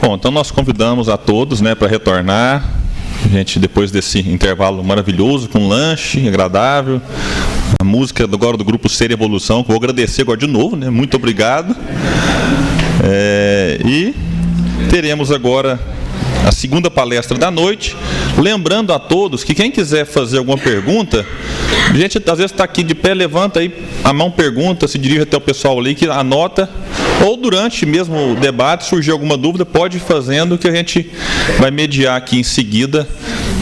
Bom, então nós convidamos a todos, né, para retornar. A gente, depois desse intervalo maravilhoso, com lanche agradável, a música agora do grupo Ser Evolução, que eu vou agradecer agora de novo, né? Muito obrigado. E teremos agora a segunda palestra da noite. Lembrando a todos que quem quiser fazer alguma pergunta, a gente às vezes está aqui de pé, levanta aí a mão, pergunta, se dirige até o pessoal ali que anota, ou durante mesmo o debate, surgir alguma dúvida, pode ir fazendo, que a gente vai mediar aqui em seguida,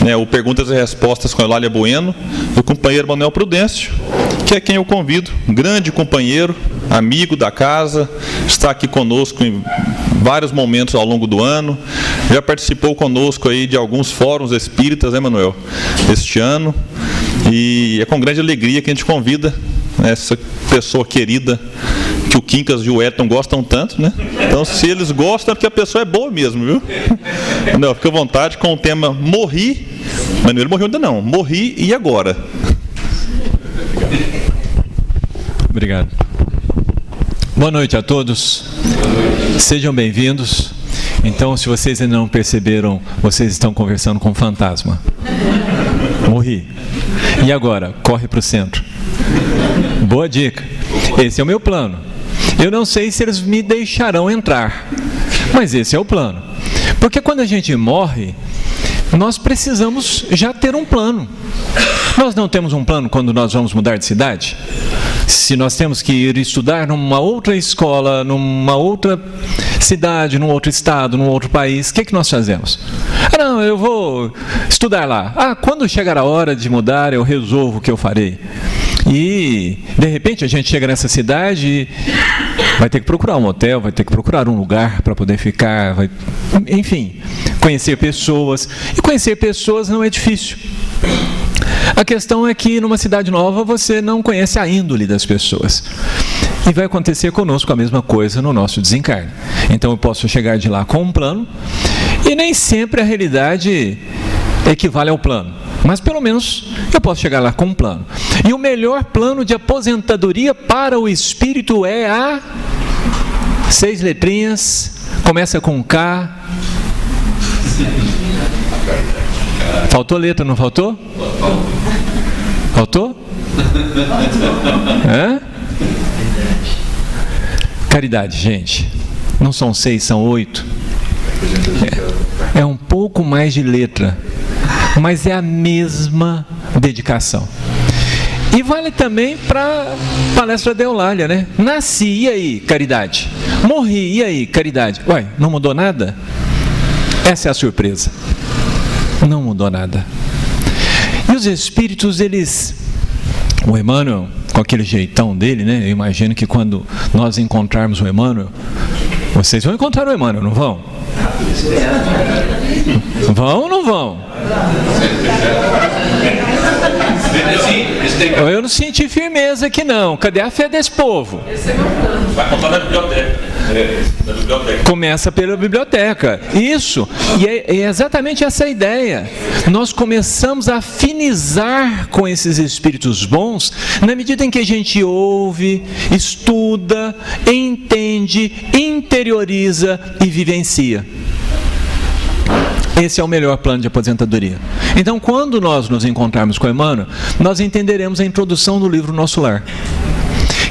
né, o Perguntas e Respostas com a Eulália Bueno, o companheiro Manuel Prudêncio, que é quem eu convido, um grande companheiro, amigo da casa, está aqui conosco em vários momentos ao longo do ano, já participou conosco aí de alguns fóruns espíritas, né, Manuel, este ano, e é com grande alegria que a gente convida essa pessoa querida, que o Quincas e o Elton gostam tanto, né? Então, se eles gostam, é porque a pessoa é boa mesmo, viu? Não, fica à vontade com o tema Morri, mas não ele morreu ainda não, morri e agora? Obrigado. Boa noite a todos. Sejam bem-vindos. Então, se vocês ainda não perceberam, vocês estão conversando com um fantasma. Morri. E agora? Corre para o centro. Boa dica. Esse é o meu plano. Eu não sei se eles me deixarão entrar, mas esse é o plano. Porque quando a gente morre, nós precisamos já ter um plano. Nós não temos um plano quando nós vamos mudar de cidade? Se nós temos que ir estudar numa outra escola, numa outra cidade, num outro estado, num outro país, o que nós fazemos? Ah, não, eu vou estudar lá. Ah, quando chegar a hora de mudar, eu resolvo o que eu farei. E, de repente, a gente chega nessa cidade e vai ter que procurar um hotel, vai ter que procurar um lugar para poder ficar, enfim, conhecer pessoas. E conhecer pessoas não é difícil. A questão é que numa cidade nova você não conhece a índole das pessoas. E vai acontecer conosco a mesma coisa no nosso desencarne. Então eu posso chegar de lá com um plano e nem sempre a realidade equivale ao plano. Mas pelo menos eu posso chegar lá com um plano. E o melhor plano de aposentadoria para o espírito é a 6 letrinhas, começa com K. Faltou letra, não faltou? Faltou? Hã? Caridade, gente. Não são 6, são 8. É um pouco mais de letra, mas é a mesma dedicação. E vale também para a palestra da Eulália, né? Nasci, e aí, caridade? Morri, e aí, caridade? Uai, não mudou nada? Essa é a surpresa. Não mudou nada. E os espíritos, o Emmanuel, com aquele jeitão dele, né? Eu imagino que quando nós encontrarmos o Emmanuel, vocês vão encontrar o Emmanuel, não vão? Vão ou não vão? Eu não senti firmeza aqui não. Cadê a fé desse povo? Vai contar na biblioteca. Começa pela biblioteca. Isso. E é exatamente essa a ideia. Nós começamos a afinizar com esses espíritos bons na medida em que a gente ouve, estuda, entende, interioriza e vivencia. Esse é o melhor plano de aposentadoria. Então, quando nós nos encontrarmos com Emmanuel, nós entenderemos a introdução do livro Nosso Lar.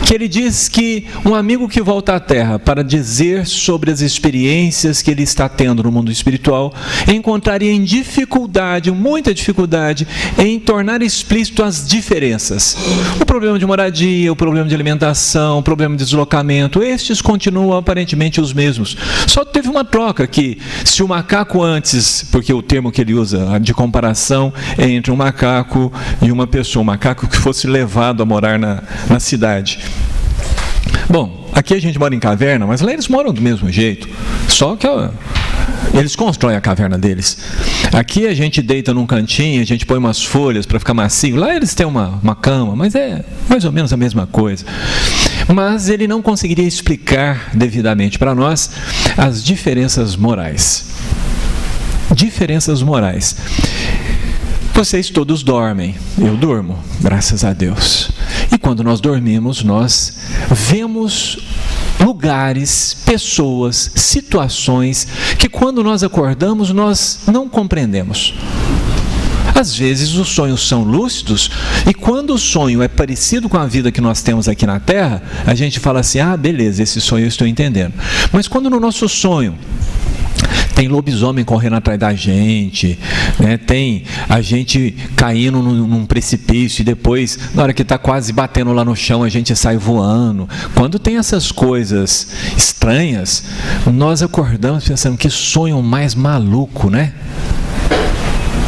Que ele diz que um amigo que volta à Terra para dizer sobre as experiências que ele está tendo no mundo espiritual, encontraria em dificuldade, muita dificuldade, em tornar explícito as diferenças. O problema de moradia, o problema de alimentação, o problema de deslocamento, estes continuam aparentemente os mesmos. Só teve uma troca que, se o macaco antes, porque o termo que ele usa de comparação é entre um macaco e uma pessoa, um macaco que fosse levado a morar na cidade. Bom, aqui a gente mora em caverna, mas lá eles moram do mesmo jeito, só que eles constroem a caverna deles. Aqui a gente deita num cantinho, a gente põe umas folhas para ficar macio, lá eles têm uma cama, mas é mais ou menos a mesma coisa. Mas ele não conseguiria explicar devidamente para nós as diferenças morais. Diferenças morais. Vocês todos dormem, eu durmo, graças a Deus. E quando nós dormimos, nós vemos lugares, pessoas, situações que quando nós acordamos nós não compreendemos. Às vezes os sonhos são lúcidos e quando o sonho é parecido com a vida que nós temos aqui na Terra, a gente fala assim, beleza, esse sonho eu estou entendendo. Mas quando no nosso sonho tem lobisomem correndo atrás da gente, né? Tem a gente caindo num precipício e depois, na hora que está quase batendo lá no chão, a gente sai voando. Quando tem essas coisas estranhas, nós acordamos pensando, que sonho mais maluco, né?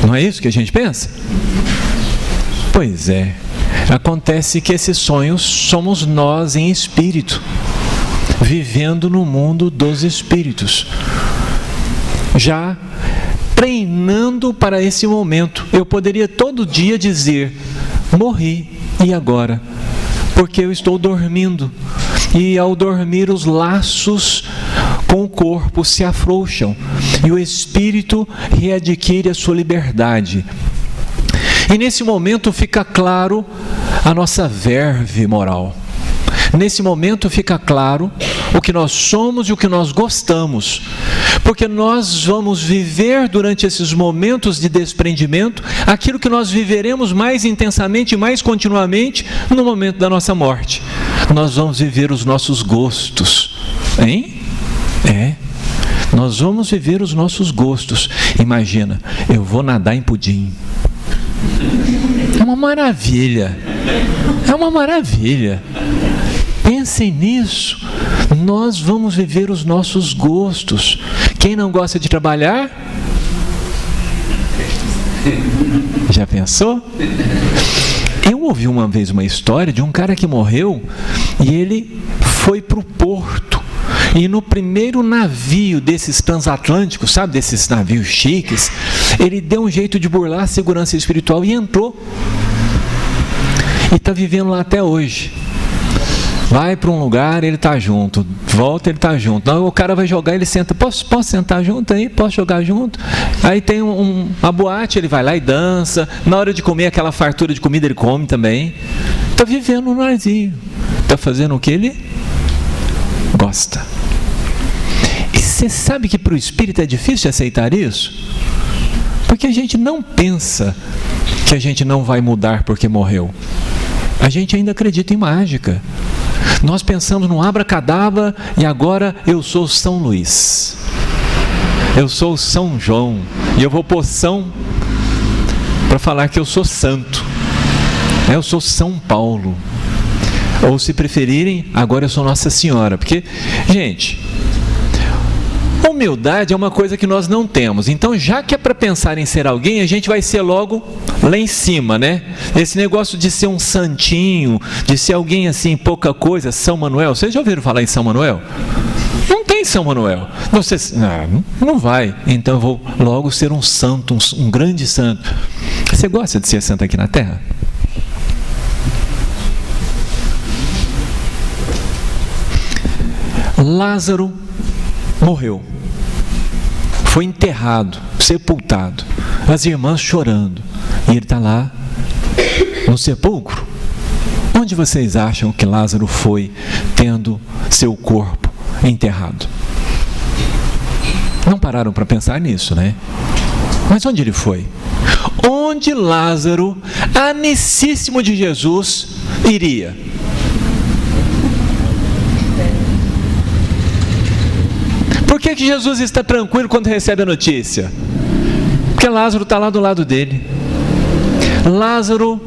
Não é isso que a gente pensa? Pois é. Acontece que esses sonhos somos nós em espírito, vivendo no mundo dos espíritos, já treinando para esse momento. Eu poderia todo dia dizer, morri, e agora? Porque eu estou dormindo, e ao dormir os laços com o corpo se afrouxam, e o espírito readquire a sua liberdade. E nesse momento fica claro a nossa verve moral. Nesse momento fica claro o que nós somos e o que nós gostamos, porque nós vamos viver durante esses momentos de desprendimento aquilo que nós viveremos mais intensamente e mais continuamente no momento da nossa morte. Nós vamos viver os nossos gostos, hein? Nós vamos viver os nossos gostos. Imagina, eu vou nadar em pudim. É uma maravilha. É uma maravilha. Pensem nisso. Nós vamos viver os nossos gostos. Quem não gosta de trabalhar? Já pensou? Eu ouvi uma vez uma história de um cara que morreu e ele foi para o porto. E no primeiro navio desses transatlânticos, sabe, desses navios chiques, ele deu um jeito de burlar a segurança espiritual e entrou. E está vivendo lá até hoje. Vai para um lugar, ele está junto. Volta, ele está junto. Não, o cara vai jogar, ele senta. Posso sentar junto aí? Posso jogar junto? Aí tem uma boate, ele vai lá e dança. Na hora de comer aquela fartura de comida, ele come também. Está vivendo no navio. Está fazendo o que ele gosta. E você sabe que para o espírito é difícil de aceitar isso? Porque a gente não pensa que a gente não vai mudar porque morreu. A gente ainda acredita em mágica. Nós pensamos no abracadabra e agora eu sou São Luís. Eu sou São João. E eu vou pôr São para falar que eu sou santo. Eu sou São Paulo. Ou se preferirem, agora eu sou Nossa Senhora. Porque, gente, humildade é uma coisa que nós não temos. Então, já que é para pensar em ser alguém, a gente vai ser logo lá em cima, né? Esse negócio de ser um santinho, de ser alguém assim, pouca coisa, São Manuel. Vocês já ouviram falar em São Manuel? Não tem São Manuel. Não vai. Então eu vou logo ser um santo, um grande santo. Você gosta de ser santo aqui na Terra? Lázaro morreu. Foi enterrado, sepultado. As irmãs chorando. E ele está lá no sepulcro. Onde vocês acham que Lázaro foi tendo seu corpo enterrado? Não pararam para pensar nisso, né? Mas onde ele foi? Onde Lázaro, amicíssimo de Jesus, iria? Por que Jesus está tranquilo quando recebe a notícia? Porque Lázaro está lá do lado dele. Lázaro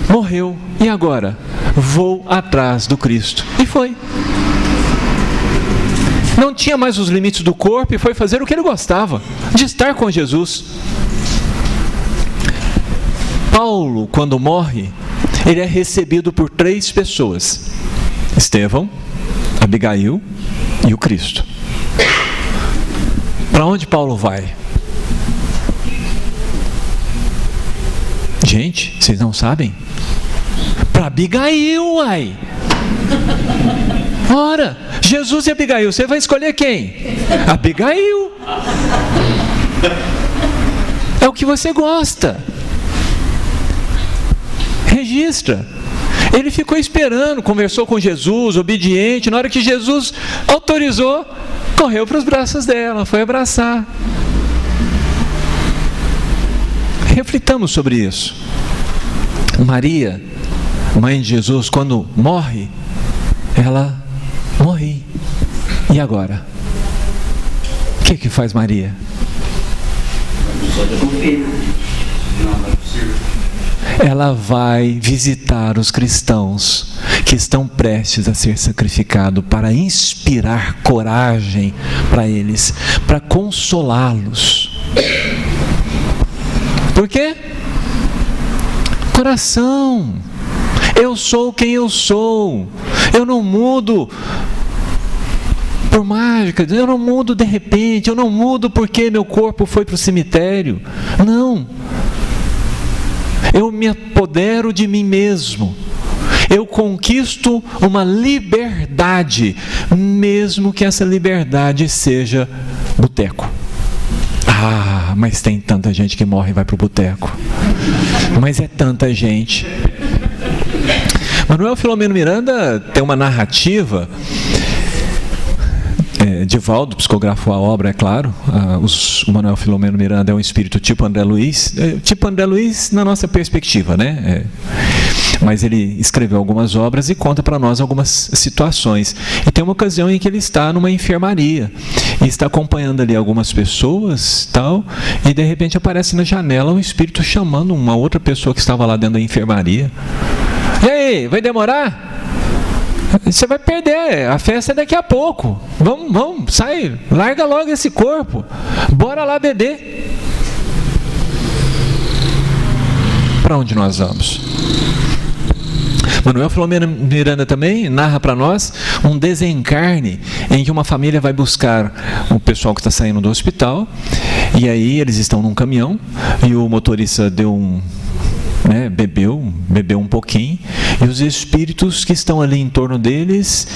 morreu. E agora? Vou atrás do Cristo. E foi. Não tinha mais os limites do corpo e foi fazer o que ele gostava, de estar com Jesus. Paulo, quando morre, ele é recebido por 3 pessoas: Estevão, Abigail e o Cristo. Para onde Paulo vai? Gente, vocês não sabem? Para Abigail, uai! Ora, Jesus e Abigail, você vai escolher quem? Abigail! É o que você gosta. Registra. Ele ficou esperando, conversou com Jesus, obediente. Na hora que Jesus autorizou, correu para os braços dela, foi abraçar. Reflitamos sobre isso. Maria, mãe de Jesus, quando morre, ela morre. E agora? O que faz Maria? Ela vai visitar os cristãos que estão prestes a ser sacrificados para inspirar coragem para eles, para consolá-los. Por quê? Coração. Eu sou quem eu sou. Eu não mudo por mágica, eu não mudo de repente, eu não mudo porque meu corpo foi para o cemitério. Não. Eu me apodero de mim mesmo. Eu conquisto uma liberdade, mesmo que essa liberdade seja boteco. Ah, mas tem tanta gente que morre e vai para o boteco. Mas é tanta gente. Manuel Filomeno Miranda tem uma narrativa. Divaldo psicografou a obra, é claro. O Manuel Filomeno Miranda é um espírito tipo André Luiz. Tipo André Luiz na nossa perspectiva, né? Mas ele escreveu algumas obras e conta para nós algumas situações. E tem uma ocasião em que ele está numa enfermaria e está acompanhando ali algumas pessoas, tal, e de repente aparece na janela um espírito chamando uma outra pessoa que estava lá dentro da enfermaria. E aí, vai demorar? Você vai perder, a festa é daqui a pouco. Vamos, sai, larga logo esse corpo. Bora lá beber. Para onde nós vamos? Manuel Filomeno Miranda também narra para nós um desencarne em que uma família vai buscar o pessoal que está saindo do hospital, e aí eles estão num caminhão e o motorista bebeu um pouquinho, e os espíritos que estão ali em torno deles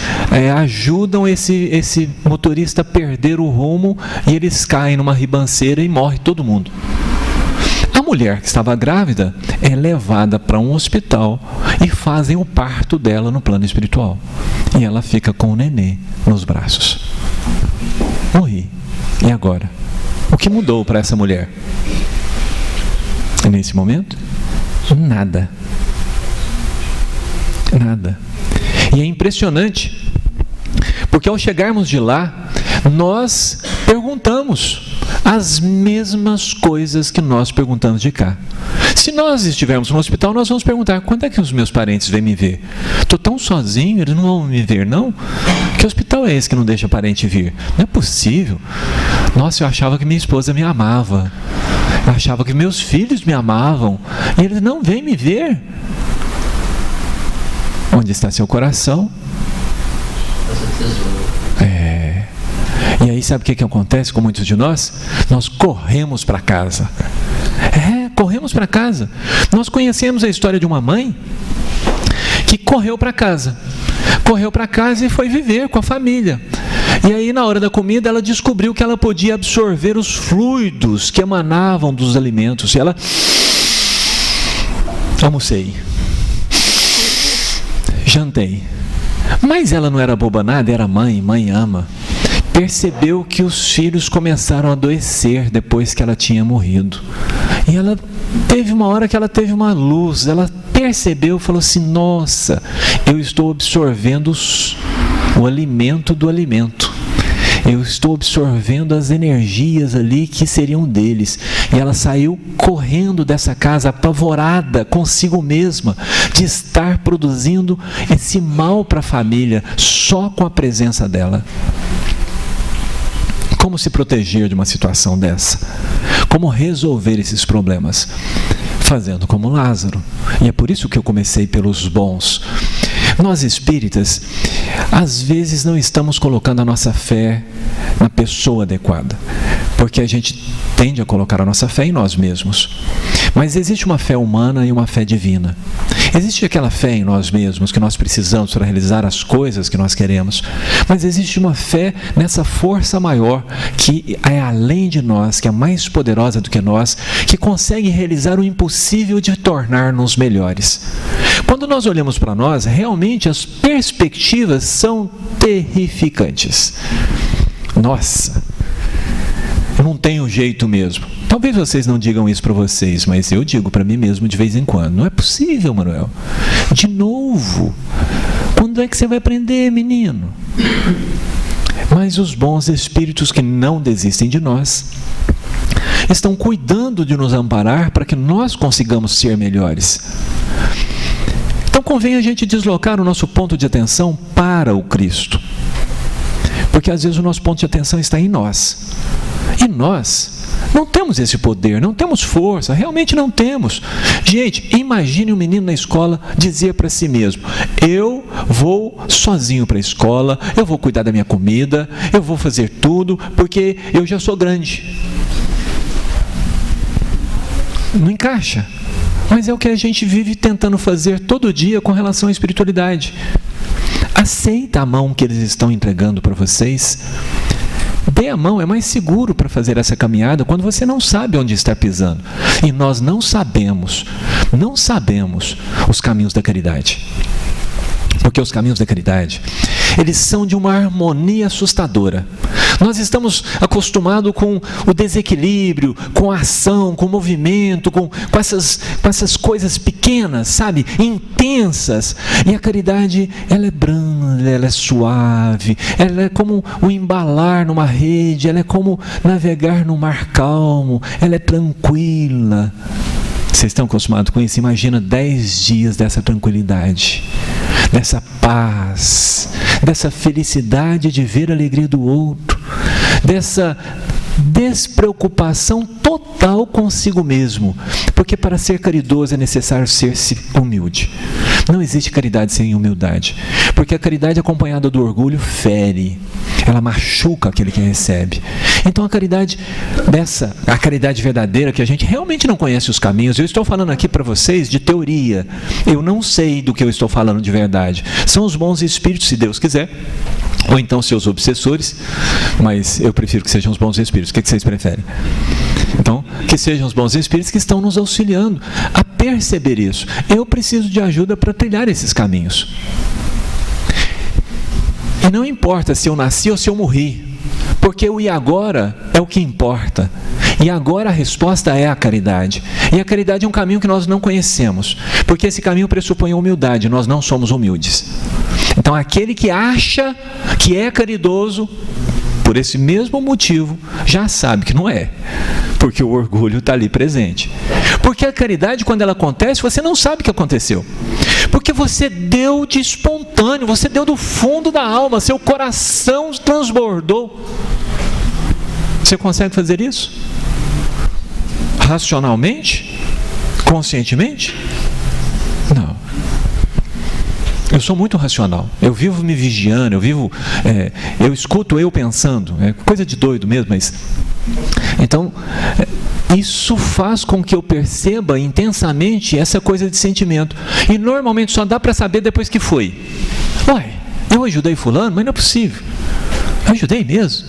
ajudam esse motorista a perder o rumo, e eles caem numa ribanceira e morre todo mundo. A mulher que estava grávida é levada para um hospital e fazem o parto dela no plano espiritual, e ela fica com o nenê nos braços. Morri. E agora? O que mudou para essa mulher? Nesse momento? Nada. E é impressionante, porque ao chegarmos de lá, nós perguntamos as mesmas coisas que nós perguntamos de cá. Se nós estivermos no hospital, nós vamos perguntar: quando é que os meus parentes vêm me ver? Estou tão sozinho, eles não vão me ver, não? Que hospital é esse que não deixa parente vir? Não é possível. Nossa, eu achava que minha esposa me amava. Eu achava que meus filhos me amavam. E eles não vêm me ver. Onde está seu coração? E aí sabe o que acontece com muitos de nós? Nós corremos para casa. Corremos para casa. Nós conhecemos a história de uma mãe que correu para casa. Correu para casa e foi viver com a família. E aí, na hora da comida, ela descobriu que ela podia absorver os fluidos que emanavam dos alimentos. E ela... Almocei. Jantei. Mas ela não era boba nada, era mãe ama. Percebeu que os filhos começaram a adoecer depois que ela tinha morrido. E ela teve uma hora que ela teve uma luz. Ela percebeu, falou assim: nossa, eu estou absorvendo o alimento do alimento. Eu estou absorvendo as energias ali que seriam deles. E ela saiu correndo dessa casa, apavorada consigo mesma, de estar produzindo esse mal para a família, só com a presença dela. Como se proteger de uma situação dessa? Como resolver esses problemas? Fazendo como Lázaro. E é por isso que eu comecei pelos bons. Nós espíritas, às vezes não estamos colocando a nossa fé na pessoa adequada, porque a gente tende a colocar a nossa fé em nós mesmos. Mas existe uma fé humana e uma fé divina. Existe aquela fé em nós mesmos que nós precisamos para realizar as coisas que nós queremos. Mas existe uma fé nessa força maior que é além de nós, que é mais poderosa do que nós, que consegue realizar o impossível de tornar-nos melhores. Quando nós olhamos para nós, realmente as perspectivas são terrificantes. Nossa, eu não tenho jeito mesmo. Talvez vocês não digam isso para vocês, mas eu digo para mim mesmo de vez em quando. Não é possível, Manuel. De novo. Quando é que você vai aprender, menino? Mas os bons espíritos que não desistem de nós estão cuidando de nos amparar para que nós consigamos ser melhores. Então convém a gente deslocar o nosso ponto de atenção para o Cristo. Porque às vezes o nosso ponto de atenção está em nós. E nós não temos esse poder, não temos força, realmente não temos. Gente, imagine um menino na escola dizer para si mesmo: eu vou sozinho para a escola, eu vou cuidar da minha comida, eu vou fazer tudo, porque eu já sou grande. Não encaixa. Mas é o que a gente vive tentando fazer todo dia com relação à espiritualidade. Aceita a mão que eles estão entregando para vocês. Dê a mão, é mais seguro para fazer essa caminhada quando você não sabe onde está pisando. E nós não sabemos os caminhos da caridade. Porque os caminhos da caridade, eles são de uma harmonia assustadora. Nós estamos acostumados com o desequilíbrio, com a ação, com o movimento, com essas coisas pequenas, sabe? Intensas. E a caridade, ela é branda, ela é suave, ela é como o embalar numa rede, ela é como navegar num mar calmo, ela é tranquila. Vocês estão acostumados com isso? Imagina 10 dias dessa tranquilidade, dessa paz, dessa felicidade de ver a alegria do outro, dessa despreocupação total consigo mesmo, porque para ser caridoso é necessário ser-se humilde. Não existe caridade sem humildade, porque a caridade acompanhada do orgulho fere, ela machuca aquele que recebe. Então a caridade verdadeira, que a gente realmente não conhece os caminhos, eu estou falando aqui para vocês de teoria, eu não sei do que eu estou falando de verdade, são os bons espíritos, se Deus quiser, ou então seus obsessores, mas eu prefiro que sejam os bons espíritos. O que vocês preferem? Então, que sejam os bons espíritos que estão nos auxiliando a perceber isso. Eu preciso de ajuda para trilhar esses caminhos. E não importa se eu nasci ou se eu morri, porque o e agora é o que importa. E agora a resposta é a caridade. E a caridade é um caminho que nós não conhecemos, porque esse caminho pressupõe a humildade, nós não somos humildes. Então aquele que acha que é caridoso, por esse mesmo motivo, já sabe que não é, porque o orgulho está ali presente. Porque a caridade, quando ela acontece, você não sabe o que aconteceu, porque você deu de espontâneo, você deu do fundo da alma, seu coração transbordou. Você consegue fazer isso? Racionalmente? Conscientemente? Não. Eu sou muito racional, eu vivo me vigiando, eu escuto eu pensando, é coisa de doido mesmo, mas... Então, isso faz com que eu perceba intensamente essa coisa de sentimento, e normalmente só dá para saber depois que foi. Uai, eu ajudei fulano, mas não é possível, eu ajudei mesmo?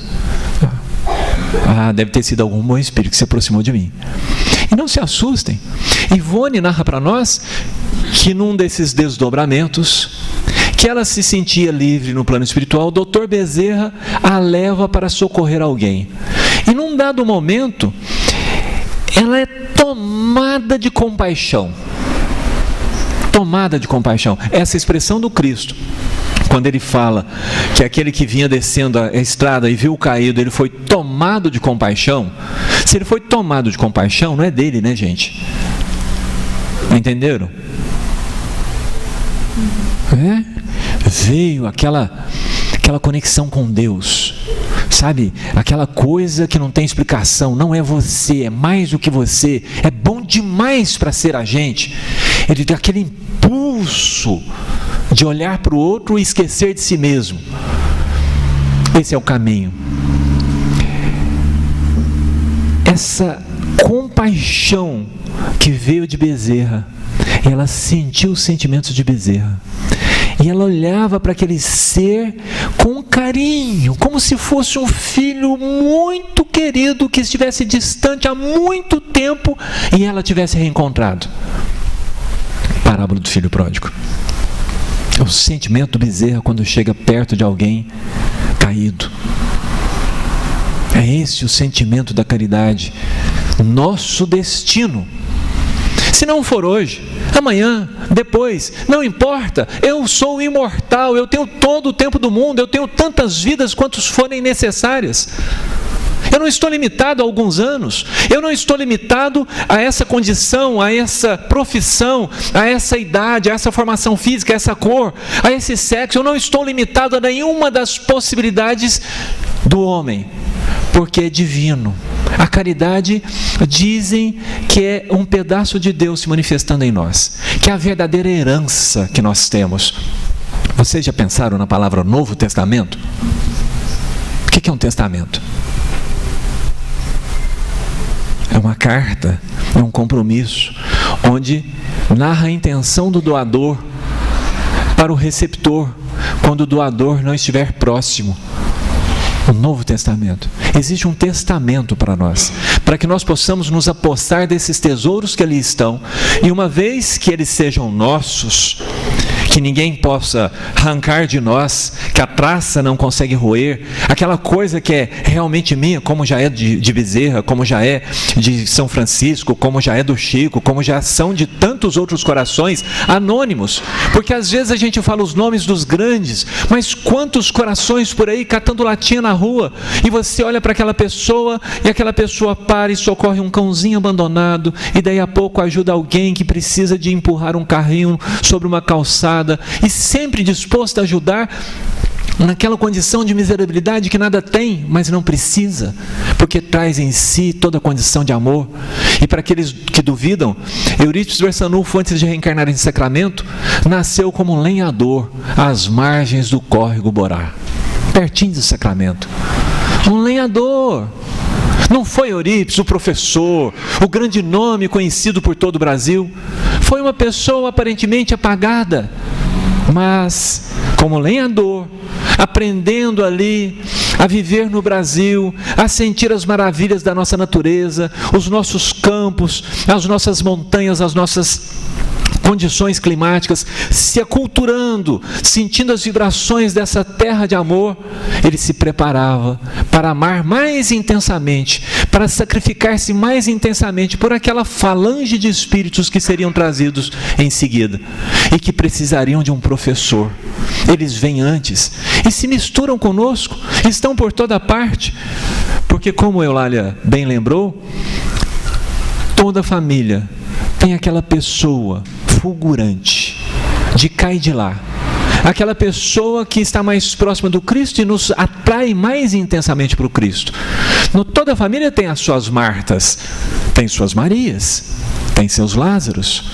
Deve ter sido algum bom espírito que se aproximou de mim. E não se assustem, Ivone narra para nós que num desses desdobramentos, que ela se sentia livre no plano espiritual, o Dr. Bezerra a leva para socorrer alguém. E num dado momento, ela é tomada de compaixão. Tomada de compaixão. Essa expressão do Cristo, quando ele fala que aquele que vinha descendo a estrada e viu o caído, ele foi tomado de compaixão. Se ele foi tomado de compaixão, não é dele, né, gente? Entenderam? Veio aquela conexão com Deus, sabe? Aquela coisa que não tem explicação, não é você, é mais do que você, é bom demais para ser a gente. Ele tem aquele impulso de olhar para o outro e esquecer de si mesmo. Esse é o caminho. Essa compaixão que veio de Bezerra, e ela sentiu os sentimentos de Bezerra. E ela olhava para aquele ser com carinho, como se fosse um filho muito querido que estivesse distante há muito tempo e ela tivesse reencontrado. Parábola do filho pródigo. É o sentimento do Bezerra quando chega perto de alguém caído. É esse o sentimento da caridade. Nosso destino. Se não for hoje, amanhã, depois, não importa, eu sou imortal, eu tenho todo o tempo do mundo, eu tenho tantas vidas quantas forem necessárias. Eu não estou limitado a alguns anos, eu não estou limitado a essa condição, a essa profissão, a essa idade, a essa formação física, a essa cor, a esse sexo, eu não estou limitado a nenhuma das possibilidades do homem, porque é divino. A caridade, dizem que é um pedaço de Deus se manifestando em nós, que é a verdadeira herança que nós temos. Vocês já pensaram na palavra Novo Testamento? O que é um testamento? É uma carta, é um compromisso, onde narra a intenção do doador para o receptor, quando o doador não estiver próximo. O Novo Testamento. Existe um testamento para nós, para que nós possamos nos apossar desses tesouros que ali estão, e uma vez que eles sejam nossos, que ninguém possa arrancar de nós, que a traça não consegue roer, aquela coisa que é realmente minha, como já é de Bezerra, como já é de São Francisco, como já é do Chico, como já são de tantos outros corações anônimos, porque às vezes a gente fala os nomes dos grandes, mas quantos corações por aí catando latinha na rua, e você olha para aquela pessoa, e aquela pessoa para e socorre um cãozinho abandonado, e daí a pouco ajuda alguém que precisa de empurrar um carrinho sobre uma calçada, e sempre disposto a ajudar naquela condição de miserabilidade que nada tem, mas não precisa, porque traz em si toda a condição de amor. E para aqueles que duvidam, Eurípides Barçanufo, antes de reencarnar em Sacramento, nasceu como um lenhador às margens do córrego Borá, pertinho do Sacramento. Um lenhador. Não foi Eurípides, o professor, o grande nome conhecido por todo o Brasil. Foi uma pessoa aparentemente apagada, mas como lenhador, aprendendo ali a viver no Brasil, a sentir as maravilhas da nossa natureza, os nossos campos, as nossas montanhas, as nossas condições climáticas, se aculturando, sentindo as vibrações dessa terra de amor, ele se preparava para amar mais intensamente, para sacrificar-se mais intensamente por aquela falange de espíritos que seriam trazidos em seguida e que precisariam de um professor. Eles vêm antes e se misturam conosco, estão por toda parte, porque como Eulália bem lembrou, toda família tem aquela pessoa fulgurante, de cá e de lá, aquela pessoa que está mais próxima do Cristo e nos atrai mais intensamente para o Cristo. Toda a família tem as suas Martas, tem suas Marias, tem seus Lázaros.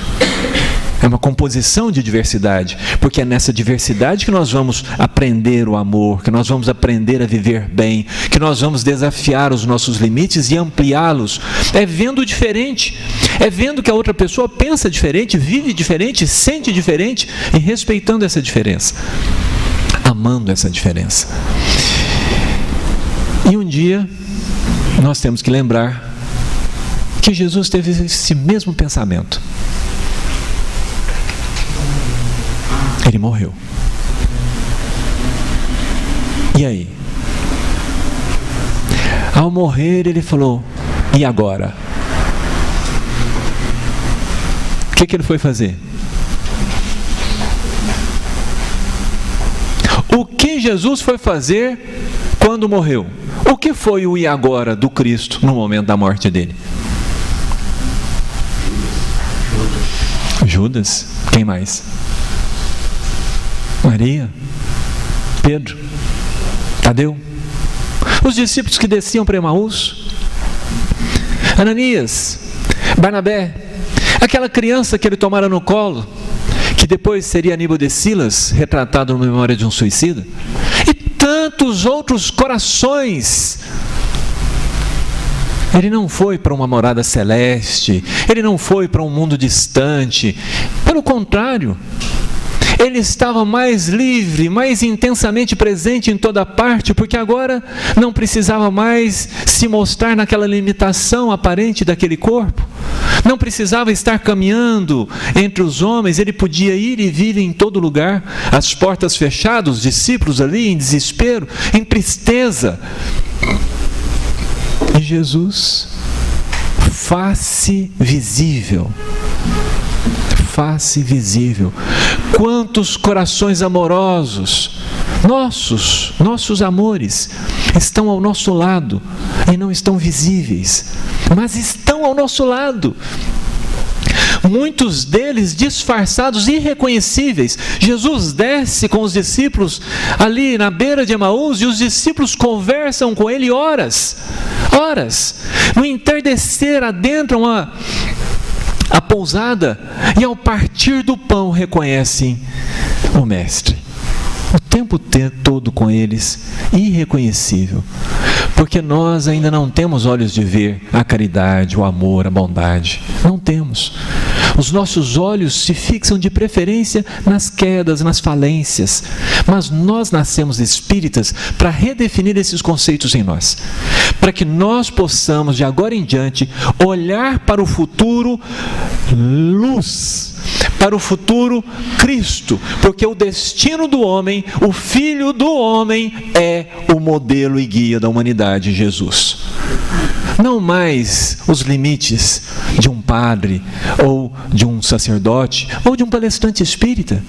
É uma composição de diversidade, porque é nessa diversidade que nós vamos aprender o amor, que nós vamos aprender a viver bem, que nós vamos desafiar os nossos limites e ampliá-los. É vendo diferente, é vendo que a outra pessoa pensa diferente, vive diferente, sente diferente e respeitando essa diferença, amando essa diferença. E um dia nós temos que lembrar que Jesus teve esse mesmo pensamento. Ele morreu. E aí? Ao morrer, ele falou: e agora? O que ele foi fazer? O que Jesus foi fazer quando morreu? O que foi o e agora do Cristo no momento da morte dele? Judas? Quem mais? Maria, Pedro, Tadeu, os discípulos que desciam para Emaús, Ananias, Barnabé, aquela criança que ele tomara no colo, que depois seria Aníbal de Silas, retratado na memória de um suicida, e tantos outros corações Ele não foi para uma morada celeste, ele não foi para um mundo distante. Pelo contrário, ele estava mais livre, mais intensamente presente em toda parte, porque agora não precisava mais se mostrar naquela limitação aparente daquele corpo. Não precisava estar caminhando entre os homens, ele podia ir e vir em todo lugar, as portas fechadas, os discípulos ali em desespero, em tristeza. E Jesus, face visível. Face visível. Quantos corações amorosos, nossos amores, estão ao nosso lado e não estão visíveis, mas estão ao nosso lado. Muitos deles disfarçados, irreconhecíveis. Jesus desce com os discípulos ali na beira de Emaús e os discípulos conversam com ele horas. No entardecer adentram a pousada e ao partir do pão reconhecem o Mestre. O tempo todo com eles, irreconhecível. Porque nós ainda não temos olhos de ver a caridade, o amor, a bondade. Não temos. Os nossos olhos se fixam de preferência nas quedas, nas falências. Mas nós nascemos espíritas para redefinir esses conceitos em nós. Para que nós possamos, de agora em diante, olhar para o futuro luz. Para o futuro Cristo, porque o destino do homem, o Filho do homem, é o modelo e guia da humanidade, Jesus. Não mais os limites de um padre, ou de um sacerdote, ou de um palestrante espírita.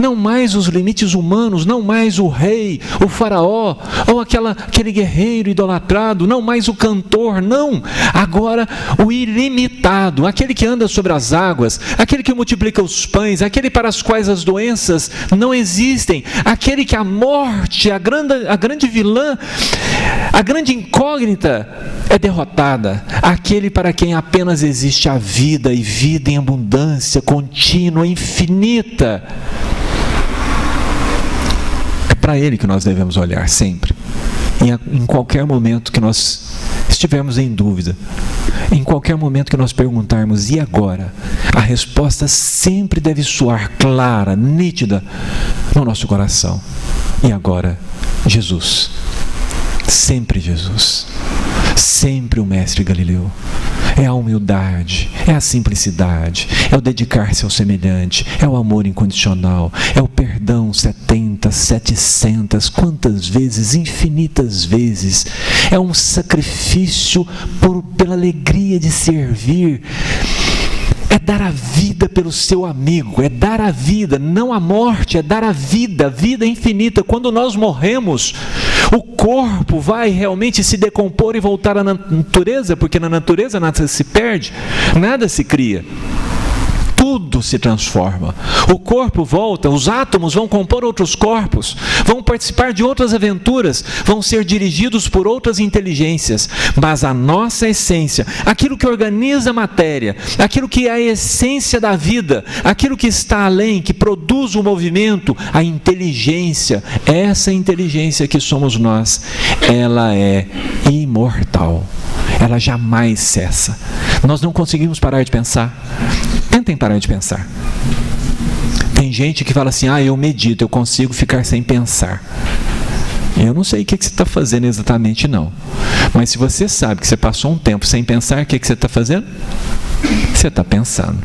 Não mais os limites humanos, não mais o rei, o faraó, ou aquele guerreiro idolatrado, não mais o cantor, não. Agora o ilimitado, aquele que anda sobre as águas, aquele que multiplica os pães, aquele para os quais as doenças não existem, aquele que a morte, a grande vilã, a grande incógnita é derrotada, aquele para quem apenas existe a vida e vida em abundância, contínua, infinita. É para ele que nós devemos olhar sempre, em qualquer momento que nós estivermos em dúvida, em qualquer momento que nós perguntarmos, e agora? A resposta sempre deve soar clara, nítida no nosso coração. E agora? Jesus. Sempre Jesus. Sempre o Mestre Galileu. É a humildade, é a simplicidade, é o dedicar-se ao semelhante, é o amor incondicional, é o perdão 70, 700, quantas vezes, infinitas vezes. É um sacrifício pela alegria de servir. É dar a vida pelo seu amigo, é dar a vida, não a morte, é dar a vida infinita. Quando nós morremos, o corpo vai realmente se decompor e voltar à natureza, porque na natureza nada se perde, nada se cria. Tudo se transforma. O corpo volta, os átomos vão compor outros corpos, vão participar de outras aventuras, vão ser dirigidos por outras inteligências. Mas a nossa essência, aquilo que organiza a matéria, aquilo que é a essência da vida, aquilo que está além, que produz o movimento, a inteligência, essa inteligência que somos nós, ela é imortal. Ela jamais cessa. Nós não conseguimos parar de pensar. Tentem parar de pensar. Tem gente que fala assim, eu medito, eu consigo ficar sem pensar. Eu não sei o que você está fazendo exatamente não. Mas se você sabe que você passou um tempo sem pensar, o que você está fazendo? Você está pensando.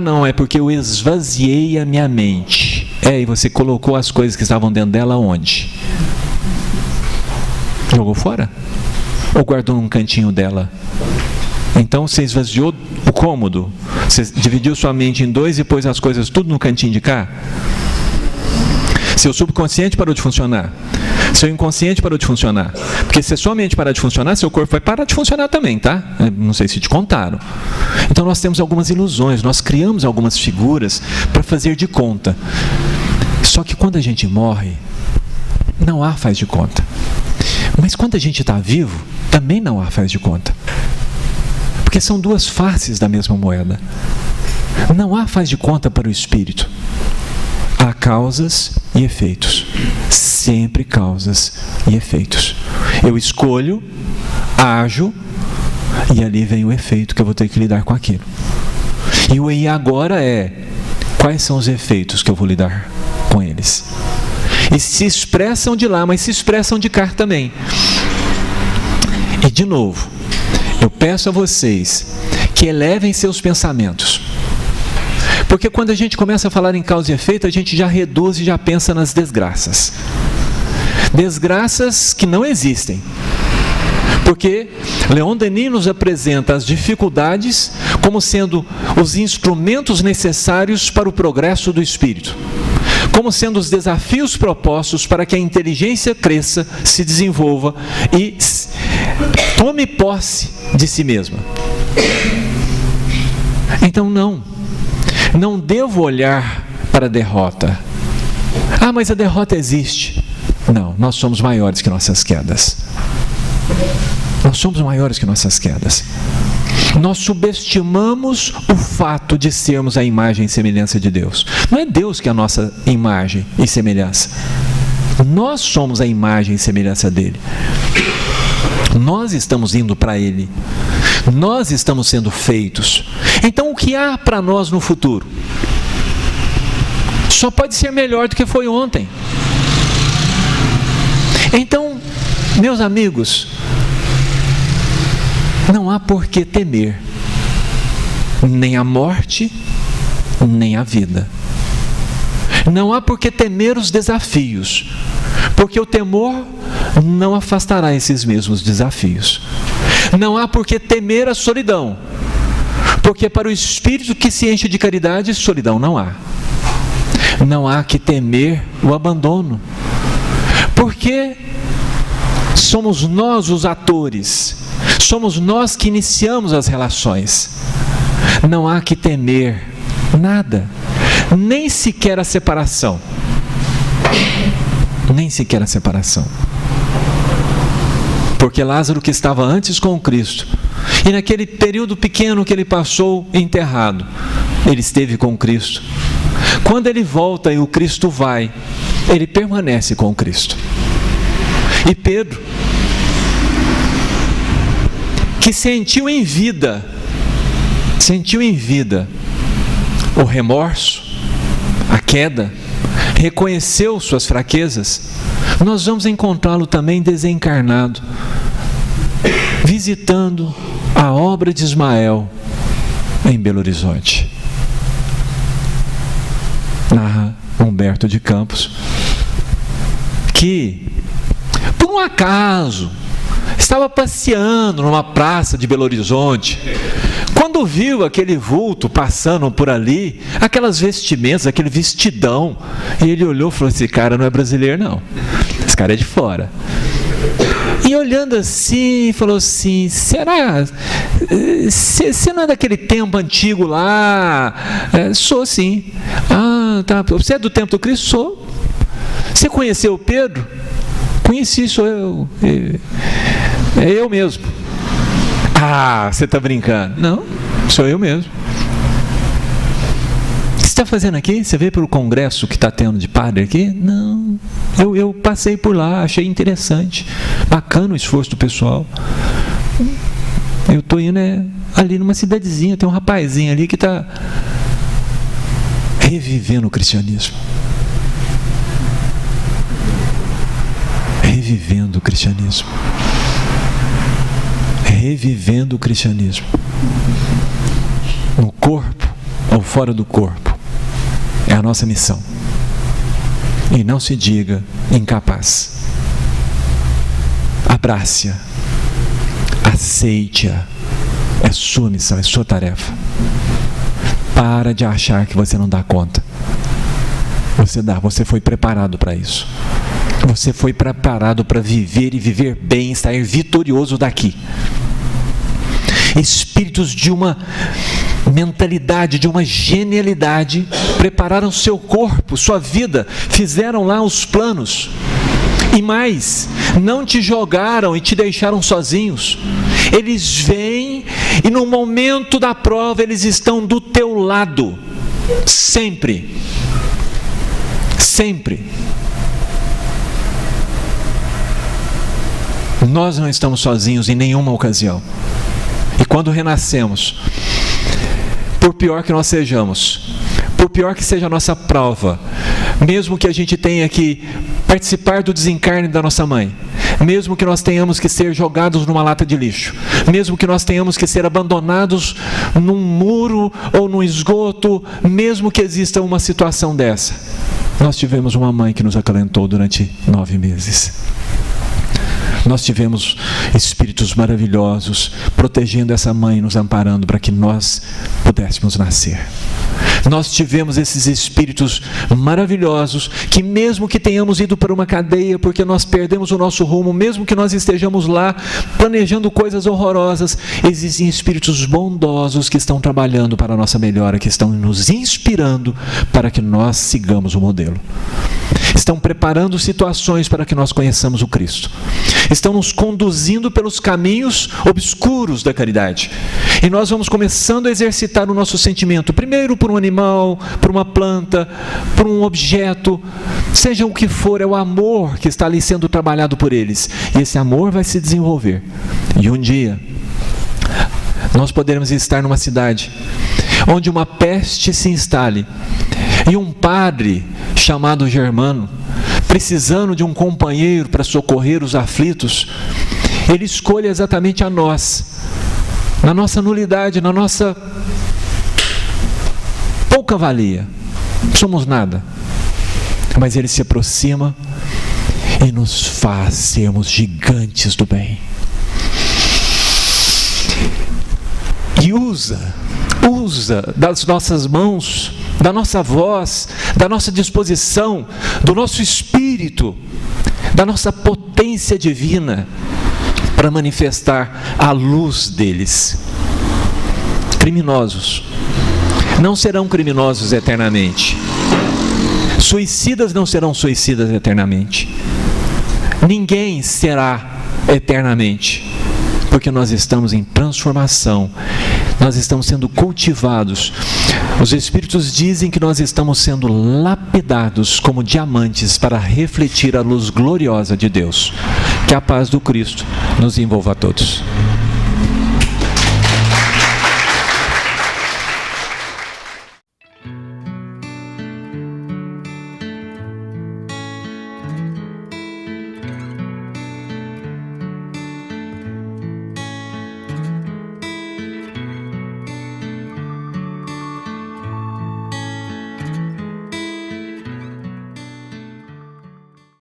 Não, é porque eu esvaziei a minha mente. E você colocou as coisas que estavam dentro dela onde? Jogou fora? Ou guardou num cantinho dela? Então você esvaziou o cômodo, você dividiu sua mente em dois e pôs as coisas tudo no cantinho de cá? Seu subconsciente parou de funcionar, seu inconsciente parou de funcionar, porque se a sua mente parar de funcionar, seu corpo vai parar de funcionar também, tá? Não sei se te contaram. Então nós temos algumas ilusões, nós criamos algumas figuras para fazer de conta. Só que quando a gente morre, não há faz de conta. Mas quando a gente está vivo, também não há faz de conta. Porque são duas faces da mesma moeda. Não há faz de conta para o espírito. Há causas e efeitos. Sempre causas e efeitos. Eu escolho ajo, e ali vem o efeito que eu vou ter que lidar com aquilo. E o "e agora" é: quais são os efeitos que eu vou lidar com eles? E se expressam de lá, mas se expressam de cá também. E de novo, eu peço a vocês que elevem seus pensamentos. Porque quando a gente começa a falar em causa e efeito, a gente já reduz e já pensa nas desgraças. Desgraças que não existem. Porque Leon Denis nos apresenta as dificuldades como sendo os instrumentos necessários para o progresso do espírito, como sendo os desafios propostos para que a inteligência cresça, se desenvolva e tome posse de si mesma. Então não devo olhar para a derrota. Ah, mas a derrota existe. Não, nós somos maiores que nossas quedas. Nós somos maiores que nossas quedas. Nós subestimamos o fato de sermos a imagem e semelhança de Deus. Não é Deus que é a nossa imagem e semelhança. Nós somos a imagem e semelhança dele. Nós estamos indo para ele. Nós estamos sendo feitos. Então, o que há para nós no futuro? Só pode ser melhor do que foi ontem. Então, meus amigos, não há por que temer nem a morte, nem a vida. Não há por que temer os desafios, porque o temor não afastará esses mesmos desafios. Não há por que temer a solidão, porque para o espírito que se enche de caridade, solidão não há. Não há que temer o abandono, porque somos nós os atores, somos nós que iniciamos as relações. Não há que temer nada, nem sequer a separação. Nem sequer a separação. Porque Lázaro, que estava antes com Cristo, e naquele período pequeno que ele passou enterrado, ele esteve com Cristo. Quando ele volta e o Cristo vai, ele permanece com Cristo. E Pedro, que sentiu em vida o remorso, a queda, reconheceu suas fraquezas, nós vamos encontrá-lo também desencarnado, visitando a obra de Ismael em Belo Horizonte. Narra Humberto de Campos, que, por um acaso, estava passeando numa praça de Belo Horizonte, quando viu aquele vulto passando por ali, aquelas vestimentas, aquele vestidão, e ele olhou e falou: esse cara não é brasileiro não, esse cara é de fora. E olhando assim, falou assim: será? Você não é daquele tempo antigo lá? Sou sim. Ah, tá. Você é do tempo do Cristo? Sou. Você conheceu o Pedro? Conheci, sou eu. É eu mesmo. Ah, você está brincando? Não, sou eu mesmo. O que você está fazendo aqui? Você veio pelo congresso que está tendo de padre aqui? Não, eu passei por lá, achei interessante, bacana o esforço do pessoal. Eu estou indo ali numa cidadezinha, tem um rapazinho ali que está revivendo o cristianismo. Revivendo o cristianismo. Revivendo o cristianismo. No corpo ou fora do corpo. É a nossa missão. E não se diga incapaz. Abrace-a. Aceite-a. É sua missão, é sua tarefa. Para de achar que você não dá conta. Você foi preparado para isso. Você foi preparado para viver e viver bem, sair vitorioso daqui. Espíritos de uma mentalidade, de uma genialidade, prepararam seu corpo, sua vida, fizeram lá os planos. E mais, não te jogaram e te deixaram sozinhos. Eles vêm e no momento da prova eles estão do teu lado. Sempre. Sempre. Nós não estamos sozinhos em nenhuma ocasião. E quando renascemos, por pior que nós sejamos, por pior que seja a nossa prova, mesmo que a gente tenha que participar do desencarne da nossa mãe, mesmo que nós tenhamos que ser jogados numa lata de lixo, mesmo que nós tenhamos que ser abandonados num muro ou num esgoto, mesmo que exista uma situação dessa, nós tivemos uma mãe que nos acalentou durante 9 meses. Nós tivemos espíritos maravilhosos protegendo essa mãe, nos amparando para que nós pudéssemos nascer. Nós tivemos esses espíritos maravilhosos que, mesmo que tenhamos ido para uma cadeia porque nós perdemos o nosso rumo, mesmo que nós estejamos lá planejando coisas horrorosas, existem espíritos bondosos que estão trabalhando para a nossa melhora, que estão nos inspirando para que nós sigamos o modelo. Estão preparando situações para que nós conheçamos o Cristo. Estão nos conduzindo pelos caminhos obscuros da caridade. E nós vamos começando a exercitar o nosso sentimento, primeiro por um animal, por uma planta, por um objeto, seja o que for, é o amor que está ali sendo trabalhado por eles. E esse amor vai se desenvolver. E um dia, nós poderemos estar numa cidade onde uma peste se instale e um padre chamado Germano, precisando de um companheiro para socorrer os aflitos, ele escolhe exatamente a nós, na nossa nulidade, na nossa pouca valia, somos nada, mas ele se aproxima e nos faz sermos gigantes do bem, e usa das nossas mãos, da nossa voz, da nossa disposição, do nosso espírito, da nossa potência divina, para manifestar a luz deles. Criminosos não serão criminosos eternamente. Suicidas não serão suicidas eternamente. Ninguém será eternamente, porque nós estamos em transformação. Nós estamos sendo cultivados. Os Espíritos dizem que nós estamos sendo lapidados como diamantes para refletir a luz gloriosa de Deus. Que a paz do Cristo nos envolva a todos.